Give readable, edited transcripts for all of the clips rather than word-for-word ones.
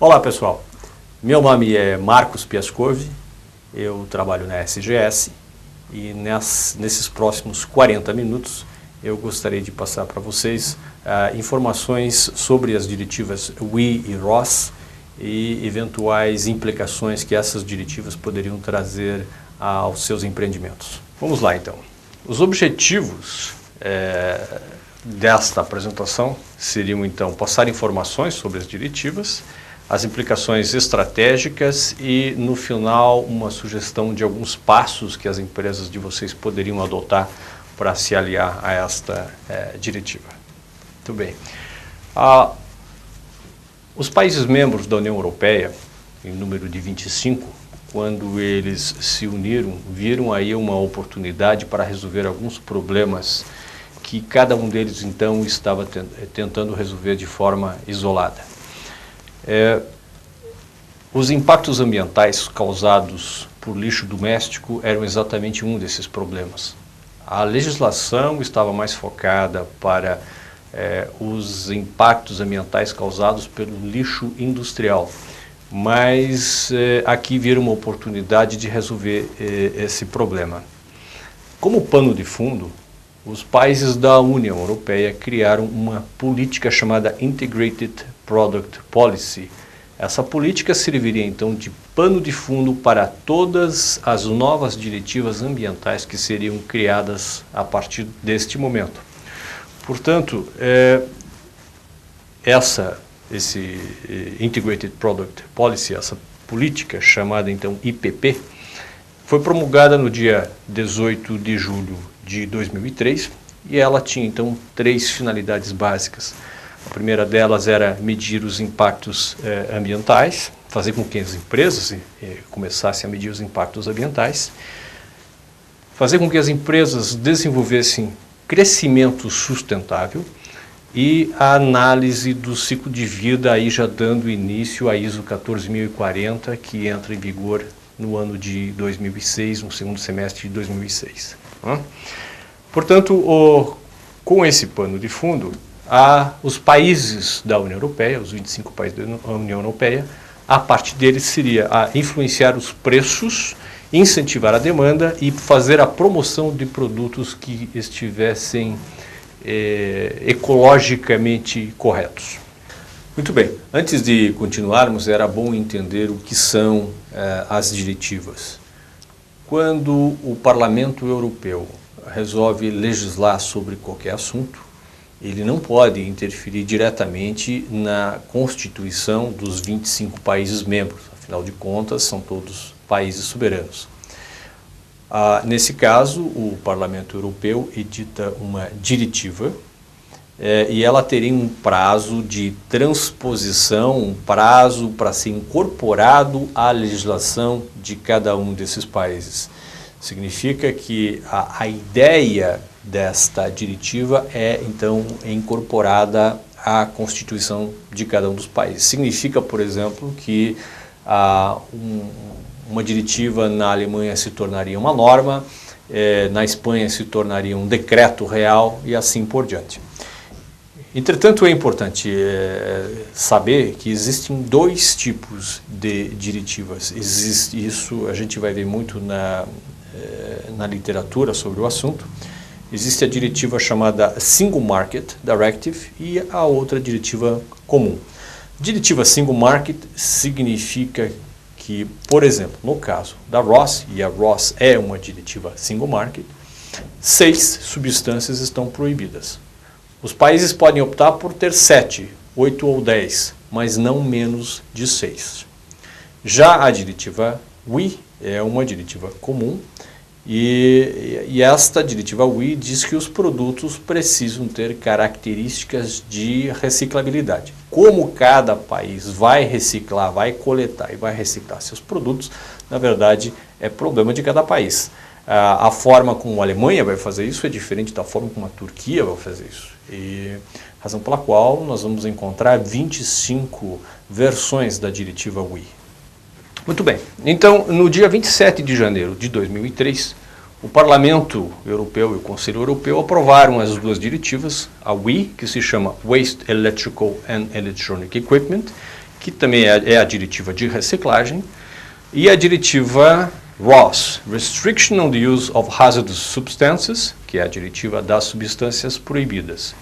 Olá pessoal, meu nome é Marcos Piascovi, eu trabalho na SGS e nesses próximos 40 minutos eu gostaria de passar para vocês informações sobre as diretivas WEEE e ROSS e eventuais implicações que essas diretivas poderiam trazer aos seus empreendimentos. Vamos lá então. Os objetivos desta apresentação seriam então passar informações sobre as diretivas, as implicações estratégicas e, no final, uma sugestão de alguns passos que as empresas de vocês poderiam adotar para se aliar a esta diretiva. Muito bem. Os países membros da União Europeia, em número de 25, quando eles se uniram, viram aí uma oportunidade para resolver alguns problemas que cada um deles, então, estava tentando resolver de forma isolada. Os impactos ambientais causados por lixo doméstico eram exatamente um desses problemas. A legislação estava mais focada para os impactos ambientais causados pelo lixo industrial, mas aqui vira uma oportunidade de resolver esse problema. Como pano de fundo, os países da União Europeia criaram uma política chamada Integrated Product Policy. Essa política serviria então de pano de fundo para todas as novas diretivas ambientais que seriam criadas a partir deste momento. Portanto, esse Integrated Product Policy, essa política chamada então IPP, foi promulgada no dia 18 de julho de 2003 e ela tinha então 3 finalidades básicas. A primeira delas era medir os impactos ambientais, fazer com que as empresas começassem a medir os impactos ambientais, fazer com que as empresas desenvolvessem crescimento sustentável e a análise do ciclo de vida, aí já dando início à ISO 14040, que entra em vigor no ano de 2006, no segundo semestre de 2006. Portanto, com esse pano de fundo, os países da União Europeia, os 25 países da União Europeia, a parte deles seria influenciar os preços, incentivar a demanda e fazer a promoção de produtos que estivessem ecologicamente corretos. Muito bem, antes de continuarmos, era bom entender o que são as diretivas. Quando o Parlamento Europeu resolve legislar sobre qualquer assunto, ele não pode interferir diretamente na Constituição dos 25 países membros, afinal de contas, são todos países soberanos. Nesse caso, o Parlamento Europeu edita uma diretiva e ela teria um prazo de transposição, um prazo para ser incorporado à legislação de cada um desses países. Significa que a ideia desta diretiva então incorporada à Constituição de cada um dos países. Significa, por exemplo, que uma diretiva na Alemanha se tornaria uma norma, na Espanha se tornaria um decreto real e assim por diante. Entretanto, é importante saber que existem 2 tipos de diretivas. Isso a gente vai ver muito na literatura sobre o assunto. Existe a diretiva chamada Single Market Directive e a outra diretiva comum. Diretiva Single Market significa que, por exemplo, no caso da ROSS, e a ROSS é uma diretiva Single Market, 6 substâncias estão proibidas. Os países podem optar por ter 7, 8 ou 10, mas não menos de 6. Já a diretiva WEEE é uma diretiva comum, e esta diretiva WEEE diz que os produtos precisam ter características de reciclabilidade. Como cada país vai reciclar, vai coletar e vai reciclar seus produtos, na verdade é problema de cada país. A forma como a Alemanha vai fazer isso é diferente da forma como a Turquia vai fazer isso. E razão pela qual nós vamos encontrar 25 versões da diretiva WEEE. Muito bem, então no dia 27 de janeiro de 2003, o Parlamento Europeu e o Conselho Europeu aprovaram as 2 diretivas, a WEEE, que se chama Waste Electrical and Electronic Equipment, que também é a diretiva de reciclagem, e a diretiva RoHS, Restriction on the Use of Hazardous Substances, que é a diretiva das substâncias proibidas.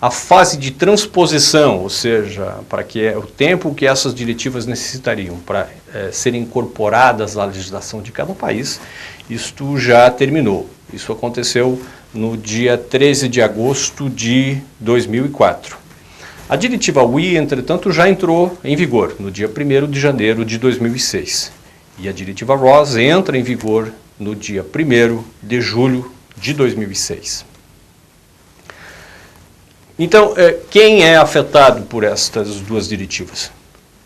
A fase de transposição, ou seja, para que o tempo que essas diretivas necessitariam para serem incorporadas à legislação de cada país, isto já terminou. Isso aconteceu no dia 13 de agosto de 2004. A diretiva WEEE, entretanto, já entrou em vigor no dia 1º de janeiro de 2006. E a diretiva RoHS entra em vigor no dia 1º de julho de 2006. Então, quem é afetado por estas duas diretivas?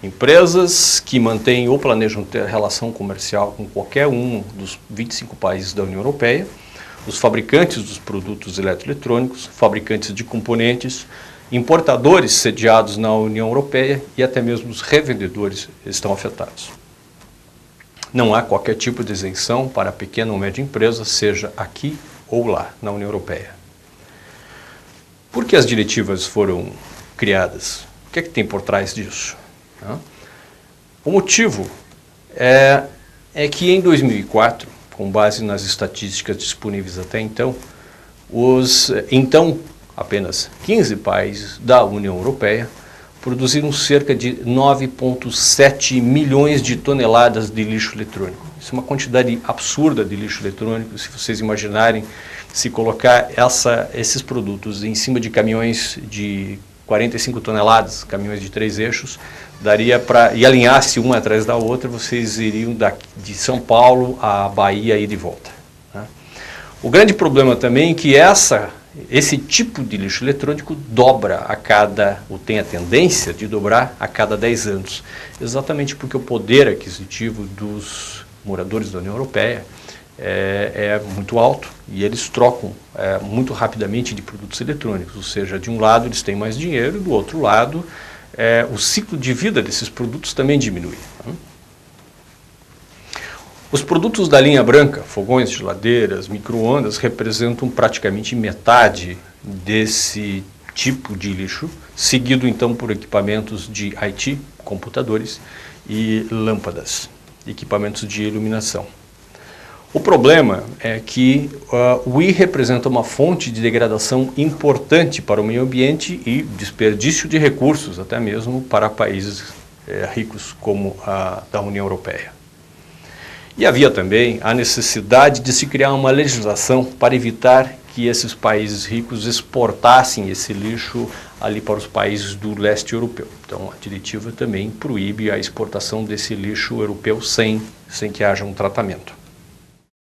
Empresas que mantêm ou planejam ter relação comercial com qualquer um dos 25 países da União Europeia, os fabricantes dos produtos eletroeletrônicos, fabricantes de componentes, importadores sediados na União Europeia e até mesmo os revendedores estão afetados. Não há qualquer tipo de isenção para a pequena ou média empresa, seja aqui ou lá, na União Europeia. Por que as diretivas foram criadas? O que é que tem por trás disso? O motivo é que em 2004, com base nas estatísticas disponíveis até então, apenas 15 países da União Europeia produziram cerca de 9,7 milhões de toneladas de lixo eletrônico. Isso é uma quantidade absurda de lixo eletrônico, se vocês imaginarem, se colocar esses produtos em cima de caminhões de 45 toneladas, caminhões de 3 eixos, daria para, e alinhasse uma atrás da outra, vocês iriam de São Paulo à Bahia e de volta. O grande problema também é que esse tipo de lixo eletrônico tem a tendência de dobrar a cada 10 anos, exatamente porque o poder aquisitivo dos moradores da União Europeia é muito alto e eles trocam muito rapidamente de produtos eletrônicos, ou seja, de um lado eles têm mais dinheiro e do outro lado o ciclo de vida desses produtos também diminui. Os produtos da linha branca, fogões, geladeiras, micro-ondas, representam praticamente metade desse tipo de lixo, seguido então por equipamentos de IT, computadores e lâmpadas, equipamentos de iluminação. O problema é que o WEEE representa uma fonte de degradação importante para o meio ambiente e desperdício de recursos, até mesmo para países ricos como a da União Europeia. E havia também a necessidade de se criar uma legislação para evitar que esses países ricos exportassem esse lixo ali para os países do leste europeu. Então a diretiva também proíbe a exportação desse lixo europeu sem que haja um tratamento.